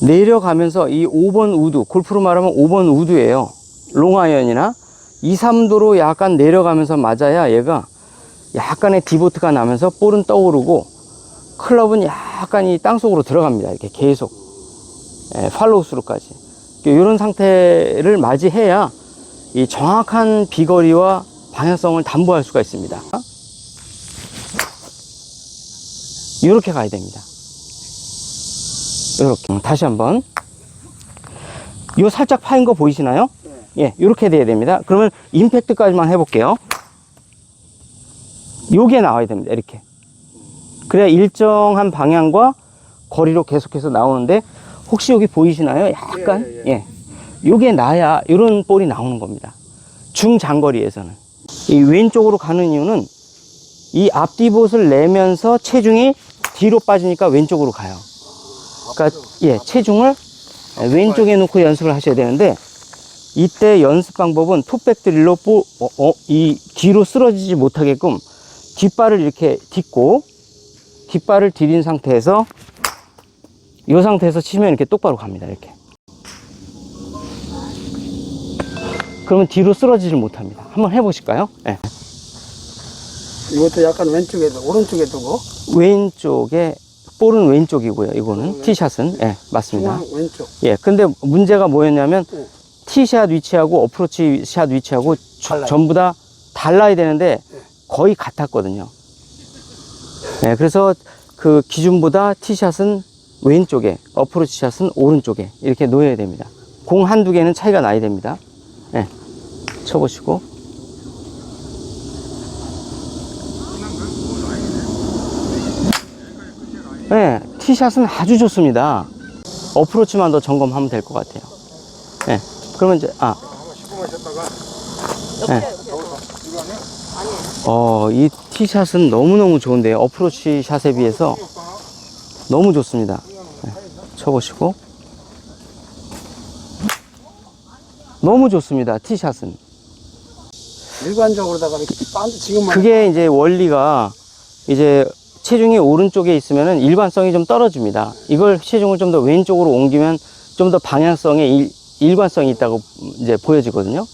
내려가면서 이 5번 우드, 골프로 말하면 5번 우드예요. 롱아이언이나 2, 3도로 약간 내려가면서 맞아야 얘가 약간의 디보트가 나면서 볼은 떠오르고 클럽은 약간 이 땅속으로 들어갑니다. 이렇게 계속 팔로우 스루까지 이런 상태를 맞이해야 이 정확한 비거리와 방향성을 담보할 수가 있습니다. 이렇게 가야 됩니다. 이렇게 다시 한번 요 살짝 파인 거 보이시나요? 예, 이렇게 돼야 됩니다. 그러면 임팩트까지만 해볼게요. 요게 나와야 됩니다. 이렇게 그래야 일정한 방향과 거리로 계속해서 나오는데 혹시 여기 보이시나요? 약간 예, 요게 나야 이런 볼이 나오는 겁니다. 중장거리에서는 이 왼쪽으로 가는 이유는 이 앞디봇을 내면서 체중이 뒤로 빠지니까 왼쪽으로 가요. 그러니까 예, 체중을 왼쪽에 놓고 연습을 하셔야 되는데 이때 연습 방법은 풋백 드릴로 이 뒤로 쓰러지지 못하게끔 뒷발을 이렇게 딛고 뒷발을 디딘 상태에서 이 상태에서 치면 이렇게 똑바로 갑니다. 이렇게 그러면 뒤로 쓰러지질 못합니다. 한번 해보실까요? 네. 이것도 약간 왼쪽에 오른쪽에 두고 왼쪽에 볼은 왼쪽이고요. 이거는 티샷은 예, 맞습니다. 중앙 왼쪽. 예, 근데 문제가 뭐였냐면 티샷 위치하고 어프로치 샷 위치하고 전부 다 달라야 되는데 거의 같았거든요. 예, 그래서 그 기준보다 티샷은 왼쪽에, 어프로치 샷은 오른쪽에 이렇게 놓여야 됩니다. 공 한두 개는 차이가 나야 됩니다. 예, 쳐보시고. 네, 티샷은 아주 좋습니다. 어프로치만 더 점검하면 될 것 같아요. 네, 그러면 이제, 이 티샷은 너무너무 좋은데요. 어프로치 샷에 비해서 너무 좋습니다. 네, 쳐보시고. 너무 좋습니다. 티샷은. 일반적으로다가 이렇게 지금 그게 이제 원리가 이제 체중이 오른쪽에 있으면 일관성이 좀 떨어집니다. 이걸 체중을 좀 더 왼쪽으로 옮기면 좀 더 방향성에 일관성이 있다고 이제 보여지거든요.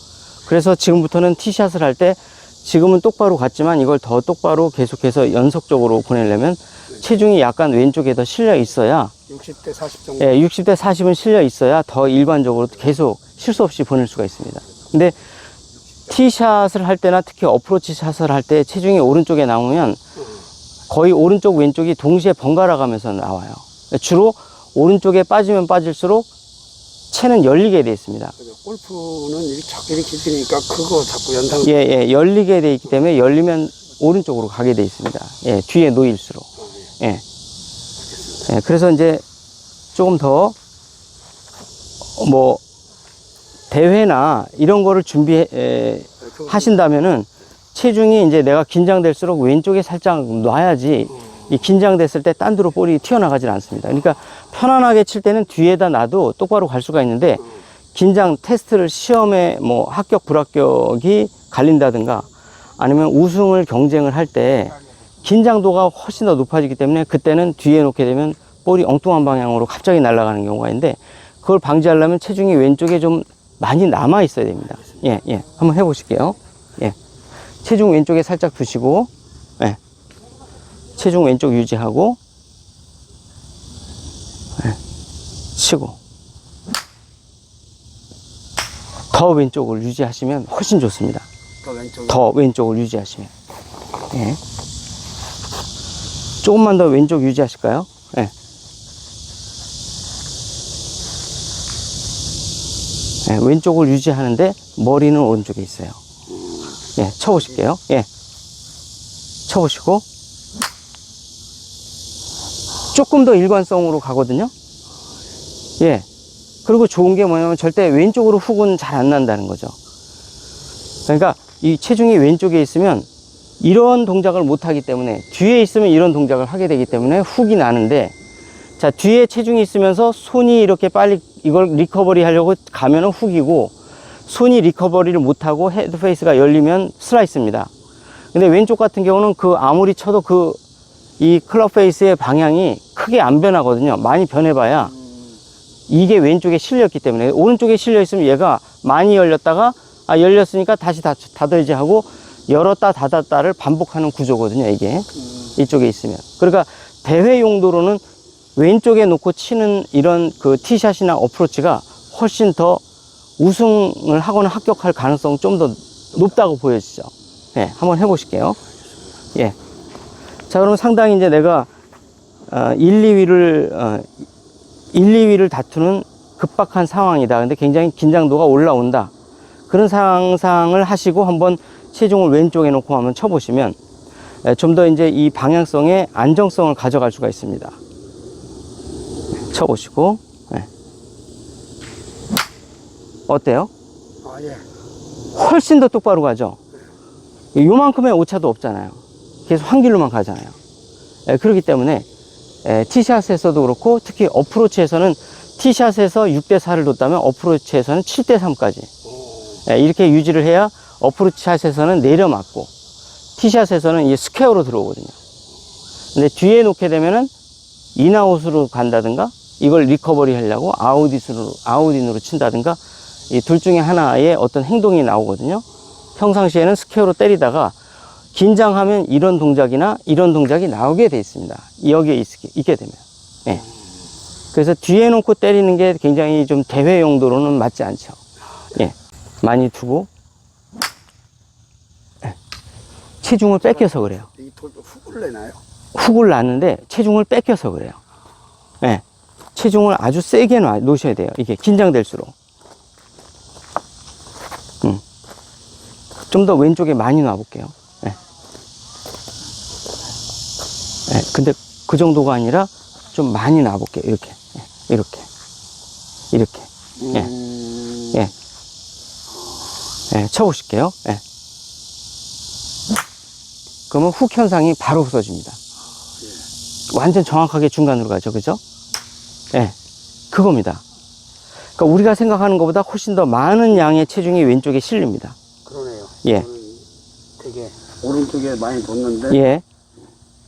그래서 지금부터는 티샷을 할 때 지금은 똑바로 갔지만 이걸 더 똑바로 계속해서 연속적으로 보내려면 체중이 약간 왼쪽에 더 실려 있어야 60대 40 정도. 예, 60대 40은 실려 있어야 더 일관적으로 계속 실수 없이 보낼 수가 있습니다. 근데 티샷을 할 때나 특히 어프로치 샷을 할 때 체중이 오른쪽에 나오면 거의 오른쪽 왼쪽이 동시에 번갈아 가면서 나와요. 주로 오른쪽에 빠지면 빠질수록 채는 열리게 되어 있습니다. 골프는 이렇게 되니까 그거 자꾸 연상. 예, 열리게 되어 있기 때문에 열리면 오른쪽으로 가게 되어 있습니다. 예, 뒤에 놓일수록. 예. 예, 그래서 이제 조금 더 대회나 이런 거를 하신다면은 체중이 이제 내가 긴장될수록 왼쪽에 살짝 놔야지 이 긴장됐을 때 딴 데로 볼이 튀어나가질 않습니다. 그러니까 편안하게 칠 때는 뒤에다 놔도 똑바로 갈 수가 있는데 긴장 테스트를 시험에 합격 불합격이 갈린다든가 아니면 우승을 경쟁을 할 때 긴장도가 훨씬 더 높아지기 때문에 그때는 뒤에 놓게 되면 볼이 엉뚱한 방향으로 갑자기 날아가는 경우가 있는데 그걸 방지하려면 체중이 왼쪽에 좀 많이 남아 있어야 됩니다. 예, 한번 해보실게요. 예. 체중 왼쪽에 살짝 두시고, 예. 체중 왼쪽 유지하고, 예. 치고. 더 왼쪽을 유지하시면 훨씬 좋습니다. 더 왼쪽을 유지하시면. 예. 조금만 더 왼쪽 유지하실까요? 예. 예, 왼쪽을 유지하는데 머리는 오른쪽에 있어요. 예, 쳐보실게요. 예. 쳐보시고. 조금 더 일관성으로 가거든요. 예. 그리고 좋은 게 뭐냐면 절대 왼쪽으로 훅은 잘 안 난다는 거죠. 그러니까 이 체중이 왼쪽에 있으면 이런 동작을 못 하기 때문에 뒤에 있으면 이런 동작을 하게 되기 때문에 훅이 나는데 자, 뒤에 체중이 있으면서 손이 이렇게 빨리 이걸 리커버리 하려고 가면은 훅이고 손이 리커버리를 못하고 헤드 페이스가 열리면 슬라이스입니다. 근데 왼쪽 같은 경우는 아무리 쳐도 이 클럽 페이스의 방향이 크게 안 변하거든요. 많이 변해봐야 이게 왼쪽에 실렸기 때문에 오른쪽에 실려 있으면 얘가 많이 열렸다가 열렸으니까 다시 닫아야지 하고 열었다 닫았다를 반복하는 구조거든요, 이게. 이쪽에 있으면. 그러니까 대회 용도로는 왼쪽에 놓고 치는 이런 그 티샷이나 어프로치가 훨씬 더 우승을 하거나 합격할 가능성이 좀 더 높다고 보여지죠. 예, 한번 해보실게요. 예. 자, 그럼 상당히 이제 내가 1, 2위를 다투는 급박한 상황이다. 근데 굉장히 긴장도가 올라온다. 그런 상상을 하시고 한번 체중을 왼쪽에 놓고 한번 쳐보시면 좀 더 이제 이 방향성의 안정성을 가져갈 수가 있습니다. 쳐보시고. 네. 어때요? 예. 훨씬 더 똑바로 가죠? 요만큼의 오차도 없잖아요. 계속 한 길로만 가잖아요. 그렇기 때문에 티샷에서도 그렇고 특히 어프로치에서는 티샷에서 6대4를 뒀다면 어프로치에서는 7대3까지 이렇게 유지를 해야 어프로치 샷에서는 내려맞고 티샷에서는 이게 스퀘어로 들어오거든요. 근데 뒤에 놓게 되면은 인아웃으로 간다든가 이걸 리커버리 하려고 아웃인으로 친다든가 이 둘 중에 하나의 어떤 행동이 나오거든요. 평상시에는 스퀘어로 때리다가 긴장하면 이런 동작이나 이런 동작이 나오게 돼 있습니다. 여기에 있게 되면. 예. 그래서 뒤에 놓고 때리는 게 굉장히 좀 대회 용도로는 맞지 않죠. 예. 많이 두고 체중을 뺏겨서 그래요. 이 돌도 훅을 내나요? 훅을 놨는데 체중을 뺏겨서 그래요. 예. 체중을 아주 세게 놓으셔야 돼요. 이게 긴장될수록. 좀 더 왼쪽에 많이 놔볼게요. 예. 예. 근데 그 정도가 아니라 좀 많이 놔볼게요. 이렇게. 예. 이렇게. 이렇게. 예. 예. 예. 쳐보실게요. 예. 그러면 훅 현상이 바로 없어집니다. 완전 정확하게 중간으로 가죠. 그죠? 예. 그겁니다. 그러니까 우리가 생각하는 것보다 훨씬 더 많은 양의 체중이 왼쪽에 실립니다. 그러네요. 예. 되게 오른쪽에 많이 뒀는데. 예.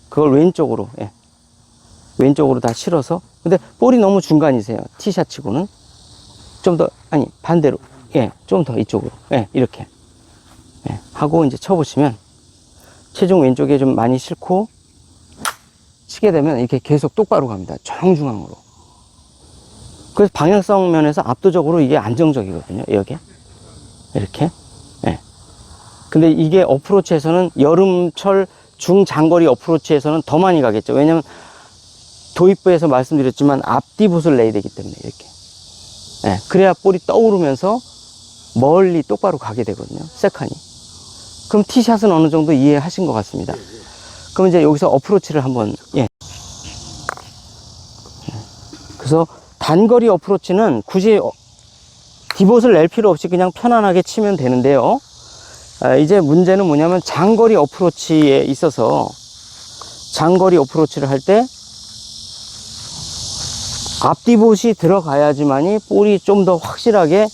그걸 왼쪽으로, 예. 왼쪽으로 다 실어서. 근데 볼이 너무 중간이세요. 티샷 치고는. 좀 더, 아니, 반대로. 예. 좀 더 이쪽으로. 예. 이렇게. 예. 하고 이제 쳐보시면 체중 왼쪽에 좀 많이 싣고 치게 되면 이렇게 계속 똑바로 갑니다. 정중앙으로. 그래서 방향성 면에서 압도적으로 이게 안정적이거든요. 여기. 이렇게. 예. 근데 이게 어프로치에서는 여름철 중장거리 어프로치에서는 더 많이 가겠죠. 왜냐면 도입부에서 말씀드렸지만 앞뒤 붓을 내야 되기 때문에 이렇게. 예. 그래야 볼이 떠오르면서 멀리 똑바로 가게 되거든요. 세컨이. 그럼 티샷은 어느 정도 이해하신 것 같습니다. 그럼 이제 여기서 어프로치를 한번, 예. 그래서 단거리 어프로치는 굳이 디봇을 낼 필요 없이 그냥 편안하게 치면 되는데요. 이제 문제는 뭐냐면 장거리 어프로치에 있어서 장거리 어프로치를 할 때 앞디봇이 들어가야지만이 볼이 좀 더 확실하게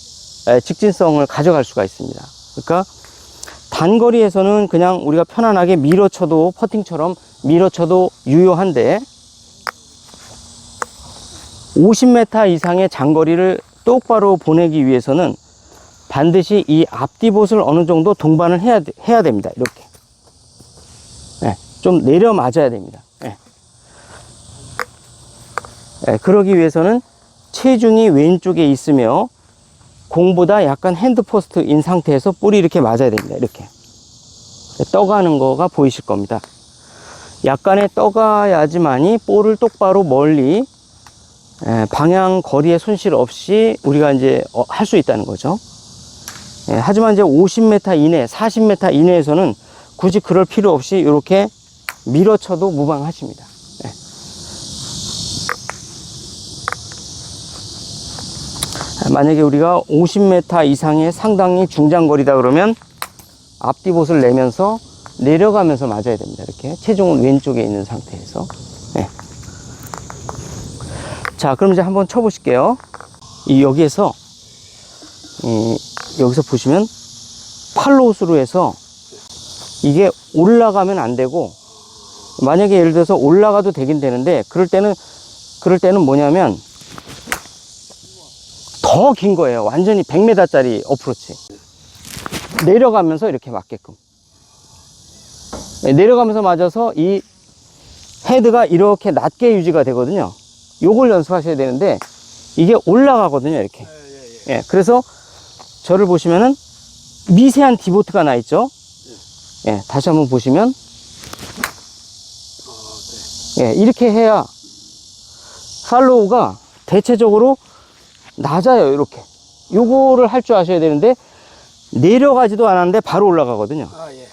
직진성을 가져갈 수가 있습니다. 그러니까 단거리에서는 그냥 우리가 편안하게 밀어쳐도 퍼팅처럼 밀어쳐도 유효한데 50m 이상의 장거리를 똑바로 보내기 위해서는 반드시 이 앞디봇을 어느 정도 동반을 해야 됩니다. 이렇게. 네, 좀 내려 맞아야 됩니다. 네. 네, 그러기 위해서는 체중이 왼쪽에 있으며 공보다 약간 핸드포스트인 상태에서 볼이 이렇게 맞아야 됩니다. 이렇게. 떠가는 거가 보이실 겁니다. 약간의 떠가야지만이 볼을 똑바로 멀리 방향 거리의 손실 없이 우리가 이제 할 수 있다는 거죠. 하지만 이제 50m 이내, 40m 이내에서는 굳이 그럴 필요 없이 이렇게 밀어쳐도 무방하십니다. 만약에 우리가 50m 이상의 상당히 중장거리다 그러면 앞디봇을 내면서 내려가면서 맞아야 됩니다. 이렇게 체중은 왼쪽에 있는 상태에서. 네. 자, 그럼 이제 한번 쳐보실게요. 여기에서 여기서 보시면 팔로우스루 해서 이게 올라가면 안 되고, 만약에 예를 들어서 올라가도 되긴 되는데 그럴 때는 뭐냐면 더 긴 거예요. 완전히 100m짜리 어프로치. 내려가면서 이렇게 맞게끔. 네, 내려가면서 맞아서 이 헤드가 이렇게 낮게 유지가 되거든요. 요걸 연습하셔야 되는데 이게 올라가거든요, 이렇게. 예, 그래서 저를 보시면은 미세한 디보트가 나 있죠. 예, 다시 한번 보시면 예, 이렇게 해야 팔로우가 대체적으로 낮아요. 이렇게 요거를 할 줄 아셔야 되는데 내려가지도 않았는데 바로 올라가거든요. 예.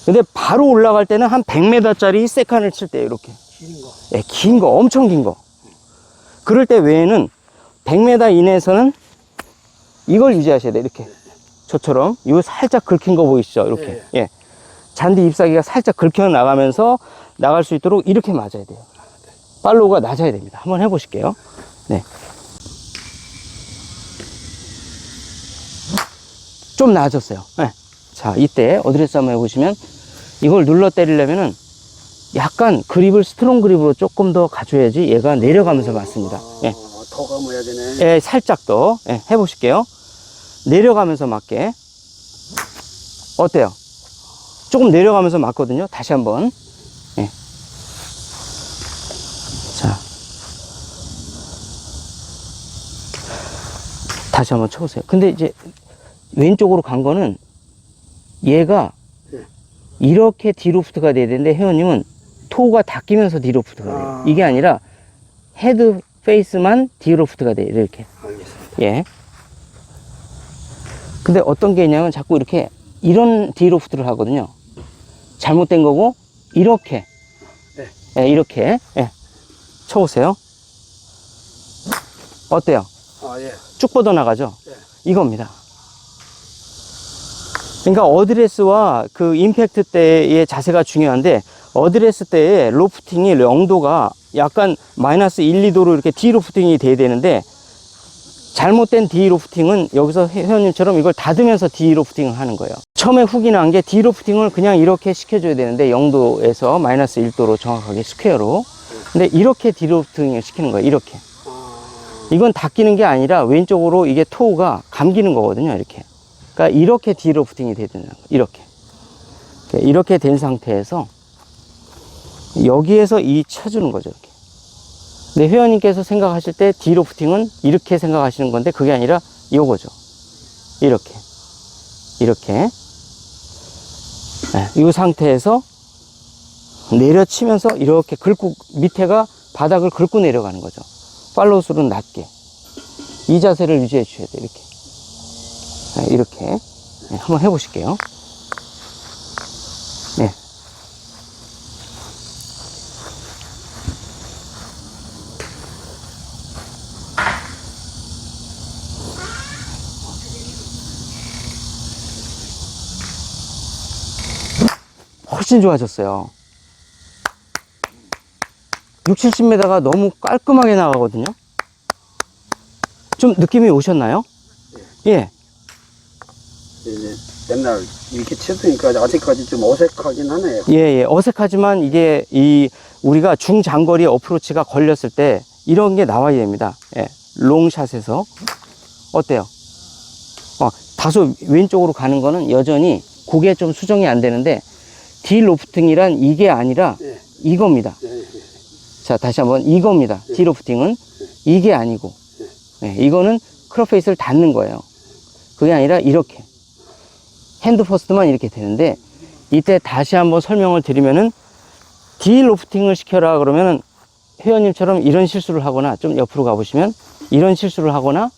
근데 바로 올라갈 때는 한 100m짜리 세칸을 칠 때 이렇게 긴 거. 예, 긴 거, 엄청 긴 거. 그럴 때 외에는 100m 이내에서는 이걸 유지하셔야 돼요. 이렇게 저처럼 요 살짝 긁힌 거 보이시죠? 이렇게 예. 잔디 잎사귀가 살짝 긁혀 나가면서 나갈 수 있도록 이렇게 맞아야 돼요. 팔로우가 낮아야 됩니다. 한번 해보실게요. 네. 좀 나아졌어요. 네. 자, 이때 어드레스 한번 해보시면 이걸 눌러 때리려면은 약간 그립을 스트롱 그립으로 조금 더 가져야지 얘가 내려가면서 맞습니다. 예. 더 감아야 되네. 예, 살짝 더 예, 해보실게요. 내려가면서 맞게. 어때요? 조금 내려가면서 맞거든요. 다시 한번. 예. 자, 다시 한번 쳐보세요. 근데 이제 왼쪽으로 간 거는 얘가 이렇게 디로프트가 돼야 되는데 회원님은 토우가 닦이면서 디로프트가 돼요. 이게 아니라 헤드 페이스만 디로프트가 돼요. 이렇게. 알겠습니다. 예. 근데 어떤 게 있냐면 자꾸 이렇게 이런 디로프트를 하거든요. 잘못된 거고 이렇게 예, 이렇게 예. 쳐보세요. 어때요? 예. 쭉 뻗어나가죠? 예. 이겁니다. 그러니까 어드레스와 그 임팩트 때의 자세가 중요한데 어드레스 때의 로프팅이 0도가 약간 마이너스 1, 2도로 이렇게 디로프팅이 돼야 되는데 잘못된 디로프팅은 여기서 회원님처럼 이걸 닫으면서 디로프팅을 하는 거예요. 처음에 훅이 난 게 디로프팅을 그냥 이렇게 시켜줘야 되는데 0도에서 마이너스 1도로 정확하게 스퀘어로. 근데 이렇게 디로프팅을 시키는 거예요. 이렇게. 이건 닫히는 게 아니라 왼쪽으로 이게 토우가 감기는 거거든요. 이렇게. 그러니까 이렇게 디로프팅이 돼야 되는 거예요. 이렇게 된 상태에서 여기에서 이 쳐주는 거죠. 이렇게. 근데 회원님께서 생각하실 때 디로프팅은 이렇게 생각하시는 건데 그게 아니라 요거죠. 이렇게. 네, 이 상태에서 내려치면서 이렇게 긁고 밑에가 바닥을 긁고 내려가는 거죠. 팔로우스루는 낮게. 이 자세를 유지해 주셔야 돼요. 이렇게. 네, 이렇게. 네, 한번 해보실게요. 네. 훨씬 좋아졌어요. 60, 70m가 너무 깔끔하게 나가거든요. 좀 느낌이 오셨나요? 예. 이제 맨날 이렇게 쳤으니까 아직까지 좀 어색하긴 하네요. 예. 어색하지만 이게 우리가 중장거리 어프로치가 걸렸을 때 이런 게 나와야 됩니다. 예. 롱샷에서. 어때요? 다소 왼쪽으로 가는 거는 여전히 그게 좀 수정이 안 되는데 디로프팅이란 이게 아니라 이겁니다. 자, 다시 한번 이겁니다. 디로프팅은 이게 아니고 이거는 크롭페이스를 닫는 거예요. 그게 아니라 이렇게 핸드 퍼스트만 이렇게 되는데 이때 다시 한번 설명을 드리면은 디로프팅을 시켜라 그러면은 회원님처럼 이런 실수를 하거나 좀 옆으로 가보시면 이런 실수를 하거나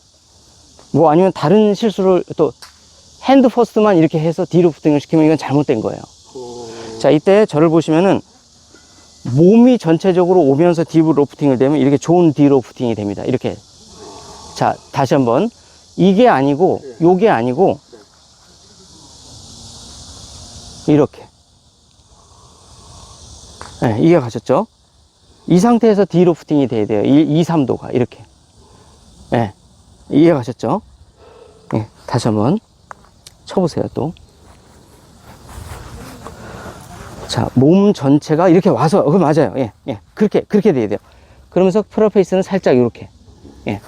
뭐 아니면 다른 실수를 또 핸드 퍼스트만 이렇게 해서 디로프팅을 시키면 이건 잘못된 거예요. 자, 이때 저를 보시면은 몸이 전체적으로 오면서 디로프팅을 되면 이렇게 좋은 디로프팅이 됩니다. 이렇게. 자, 다시 한번. 이게 아니고, 요게 아니고, 이렇게. 네, 이해 가셨죠? 이 상태에서 디로프팅이 돼야 돼요. 2, 3도가. 이렇게. 네, 이해 가셨죠? 네, 다시 한번 쳐보세요, 또. 자, 몸 전체가 이렇게 와서, 맞아요. 예. 그렇게 돼야 돼요. 그러면서 프로페이스는 살짝 요렇게. 예.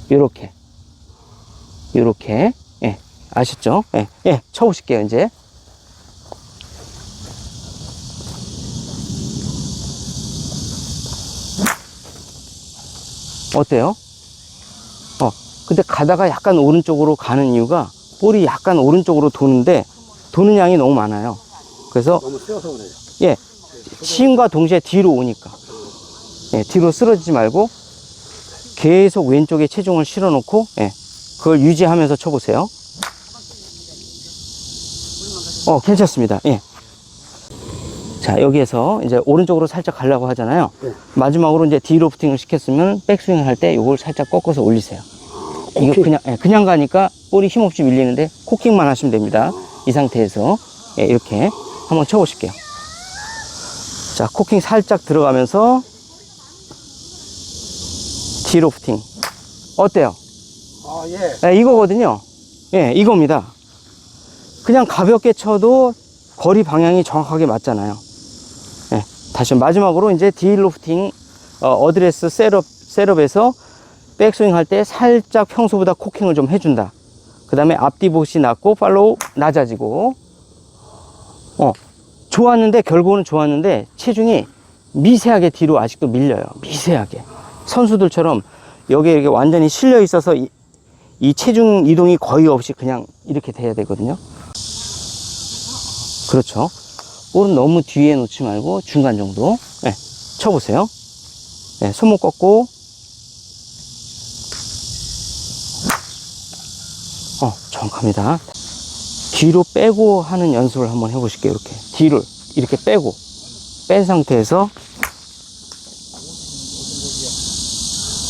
요렇게. 요렇게. 예, 아셨죠? 예, 예, 쳐보실게요, 이제. 어때요? 근데 가다가 약간 오른쪽으로 가는 이유가 볼이 약간 오른쪽으로 도는데 도는 양이 너무 많아요. 그래서 너무 세워서 그래요. 예, 치임과 동시에 뒤로 오니까 예, 뒤로 쓰러지지 말고 계속 왼쪽에 체중을 실어 놓고 예, 그걸 유지하면서 쳐보세요. 괜찮습니다. 예. 자, 여기에서 이제 오른쪽으로 살짝 가려고 하잖아요. 네. 마지막으로 이제 디로프팅을 시켰으면 백스윙 할 때 이걸 살짝 꺾어서 올리세요. 이거 그냥 가니까 볼이 힘없이 밀리는데 코킹만 하시면 됩니다. 이 상태에서 예, 이렇게 한번 쳐보실게요. 자, 코킹 살짝 들어가면서 디로프팅 어때요? 아, 예. 예, 이거거든요. 예, 이겁니다. 그냥 가볍게 쳐도 거리 방향이 정확하게 맞잖아요. 예, 다시 마지막으로 이제 디로프팅 어드레스 셋업에서 백스윙 할 때 살짝 평소보다 코킹을 좀 해준다. 그 다음에 앞뒤봇이 낮고 팔로우 낮아지고 좋았는데 결국은 좋았는데 체중이 미세하게 뒤로 아직도 밀려요. 미세하게 선수들처럼 여기에 이렇게 완전히 실려 있어서 이 체중 이동이 거의 없이 그냥 이렇게 돼야 되거든요. 그렇죠. 볼은 너무 뒤에 놓지 말고 중간 정도. 네, 쳐보세요. 네, 손목 꺾고 정확합니다. 뒤로 빼고 하는 연습을 한번 해보실게요. 이렇게 뒤를 이렇게 빼고 뺀 상태에서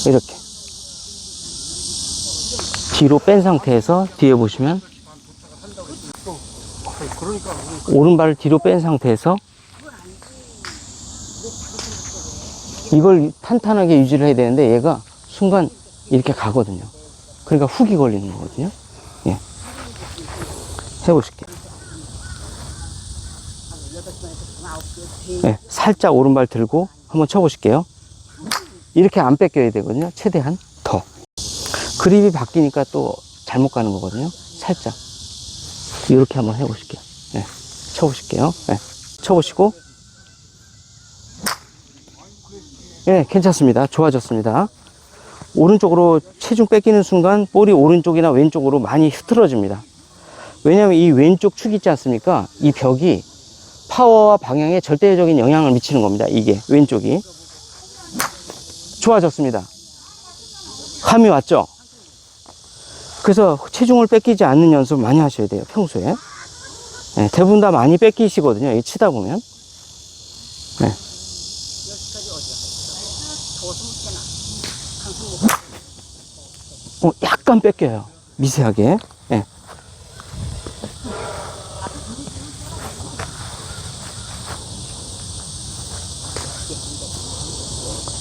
이렇게 뒤로 뺀 상태에서 뒤에 보시면 오른발을 뒤로 뺀 상태에서 이걸 탄탄하게 유지를 해야 되는데 얘가 순간 이렇게 가거든요. 그러니까 훅이 걸리는 거거든요. 예. 해보실게요. 예, 살짝 오른발 들고 한번 쳐보실게요. 이렇게 안 뺏겨야 되거든요. 최대한 더. 그립이 바뀌니까 또 잘못 가는 거거든요. 살짝. 이렇게 한번 해보실게요. 예, 쳐보실게요. 예, 쳐보시고. 예, 괜찮습니다. 좋아졌습니다. 오른쪽으로 체중 뺏기는 순간 볼이 오른쪽이나 왼쪽으로 많이 흐트러집니다. 왜냐하면 이 왼쪽 축 있지 않습니까? 이 벽이 파워와 방향에 절대적인 영향을 미치는 겁니다. 이게 왼쪽이. 좋아졌습니다. 감이 왔죠? 그래서 체중을 뺏기지 않는 연습을 많이 하셔야 돼요. 평소에. 네, 대부분 다 많이 뺏기시거든요. 이 치다 보면. 네. 약간 뺏겨요. 미세하게. 네.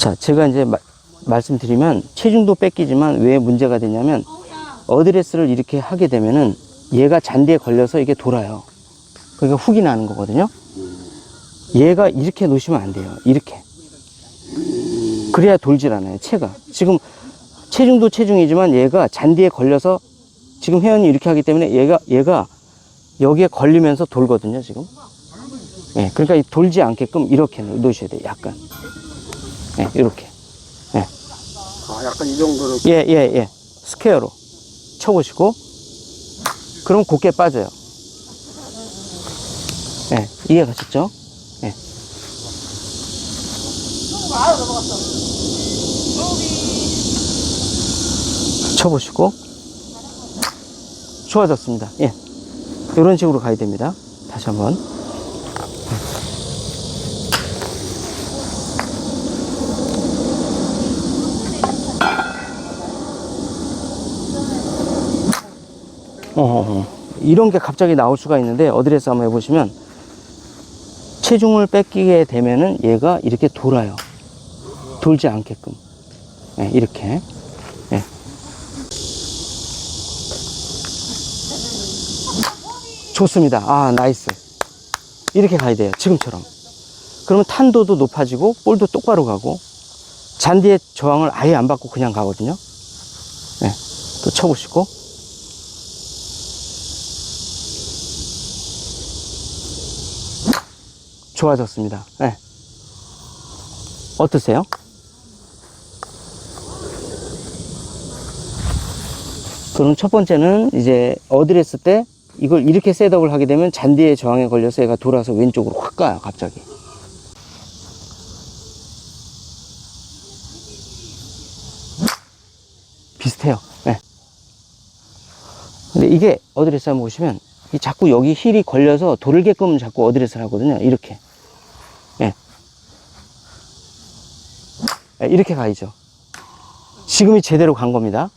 자, 제가 이제 말씀드리면 체중도 뺏기지만 왜 문제가 되냐면 어드레스를 이렇게 하게 되면은 얘가 잔디에 걸려서 이게 돌아요. 그러니까 훅이 나는 거거든요. 얘가 이렇게 놓으시면 안 돼요. 이렇게. 그래야 돌질 않아요. 채가. 지금 체중도 체중이지만 얘가 잔디에 걸려서 지금 회원이 이렇게 하기 때문에 얘가 여기에 걸리면서 돌거든요. 지금. 예, 그러니까 돌지 않게끔 이렇게 놓으셔야 돼요. 약간. 예, 이렇게. 예. 아, 약간 이 정도로. 예. 스퀘어로 쳐보시고, 그럼 곧게 빠져요. 예, 이해 가셨죠? 예. 쳐보시고, 좋아졌습니다. 예. 이런 식으로 가야 됩니다. 다시 한번. 이런 게 갑자기 나올 수가 있는데 어드레스 한번 해보시면 체중을 뺏기게 되면은 얘가 이렇게 돌아요. 돌지 않게끔. 네, 이렇게. 네. 좋습니다. 아, 나이스. 이렇게 가야 돼요. 지금처럼. 그러면 탄도도 높아지고 볼도 똑바로 가고 잔디의 저항을 아예 안 받고 그냥 가거든요. 네. 또 쳐보시고. 좋아졌습니다. 네. 어떠세요? 그럼 첫 번째는 이제 어드레스 때 이걸 이렇게 셋업을 하게 되면 잔디의 저항에 걸려서 얘가 돌아서 왼쪽으로 확 가요, 갑자기. 비슷해요. 네. 근데 이게 어드레스 한번 보시면 이 자꾸 여기 힐이 걸려서 돌게끔 자꾸 어드레스를 하거든요. 이렇게. 네. 네, 이렇게 가야죠. 지금이 제대로 간 겁니다.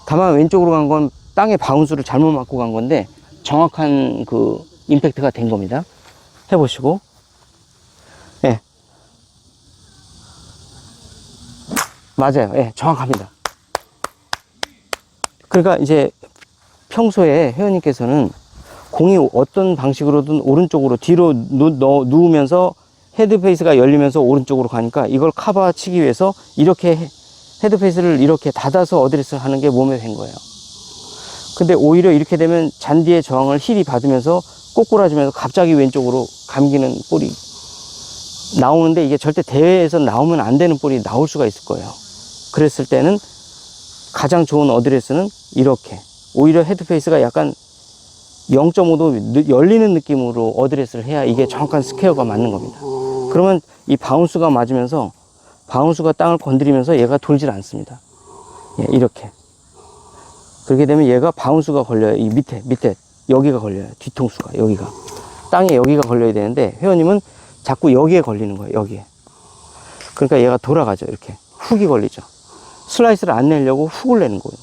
다만 왼쪽으로 간 건 땅에 바운스를 잘못 맞고 간 건데 정확한 그 임팩트가 된 겁니다. 해보시고. 예. 맞아요. 예, 정확합니다. 그러니까 이제 평소에 회원님께서는 공이 어떤 방식으로든 오른쪽으로 뒤로 누우면서 헤드페이스가 열리면서 오른쪽으로 가니까 이걸 커버 치기 위해서 이렇게 헤드페이스를 이렇게 닫아서 어드레스를 하는 게 몸에 된 거예요. 근데 오히려 이렇게 되면 잔디의 저항을 힐이 받으면서 꼬꾸라지면서 갑자기 왼쪽으로 감기는 볼이 나오는데 이게 절대 대회에서 나오면 안 되는 볼이 나올 수가 있을 거예요. 그랬을 때는 가장 좋은 어드레스는 이렇게 오히려 헤드페이스가 약간 0.5도 열리는 느낌으로 어드레스를 해야 이게 정확한 스퀘어가 맞는 겁니다. 그러면 이 바운스가 맞으면서 바운스가 땅을 건드리면서 얘가 돌질 않습니다. 예, 이렇게. 그렇게 되면 얘가 바운스가 걸려요. 이 밑에 여기가 걸려요. 뒤통수가 여기가 땅에 여기가 걸려야 되는데 회원님은 자꾸 여기에 걸리는 거예요. 여기에. 그러니까 얘가 돌아가죠. 이렇게 훅이 걸리죠. 슬라이스를 안 내려고 훅을 내는 거예요.